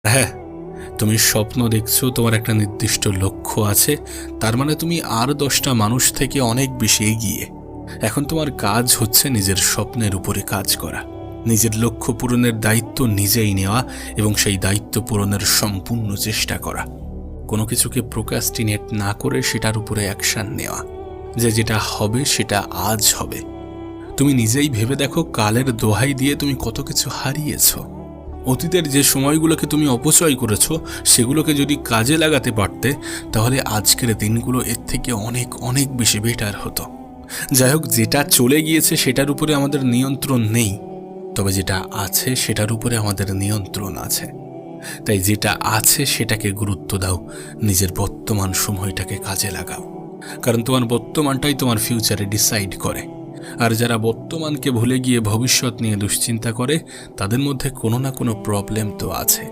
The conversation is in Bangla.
হ্যাঁ, তুমি স্বপ্ন দেখছো, তোমার একটা নির্দিষ্ট লক্ষ্য আছে, তার মানে তুমি আর 10টা মানুষ থেকে অনেক বেশি এগিয়ে। এখন তোমার কাজ হচ্ছে নিজের স্বপ্নের উপরে কাজ করা, নিজের লক্ষ্য পূরণের দায়িত্ব নিজেই নেওয়া এবং সেই দায়িত্ব পূরণের সম্পূর্ণ চেষ্টা করা। কোনো কিছুকে প্রোক্রাস্টিনেট না করে সেটার উপরে অ্যাকশন নেওয়া, যে যেটা হবে সেটা আজ হবে। তুমি নিজেই ভেবে দেখো, কালের দোহাই দিয়ে তুমি কত কিছু হারিয়েছো। অতীতের যে সময়গুলোকে তুমি অপচয় করেছো, সেগুলোকে যদি কাজে লাগাতে পারতে, তাহলে আজকের দিনগুলো এর থেকে অনেক অনেক বেশি বেটার হতো। যাই হোক, যেটা চলে গিয়েছে সেটার উপরে আমাদের নিয়ন্ত্রণ নেই, তবে যেটা আছে সেটার উপরে আমাদের নিয়ন্ত্রণ আছে। তাই যেটা আছে সেটাকে গুরুত্ব দাও, নিজের বর্তমান সময়টাকে কাজে লাগাও, কারণ তোমার বর্তমানটাই তোমার ফিউচারে ডিসাইড করে। আর যারা বর্তমানকে ভুলে গিয়ে ভবিষ্যৎ নিয়ে দুশ্চিন্তা করে, তাদের মধ্যে কোনো না কোনো প্রবলেম তো আছে।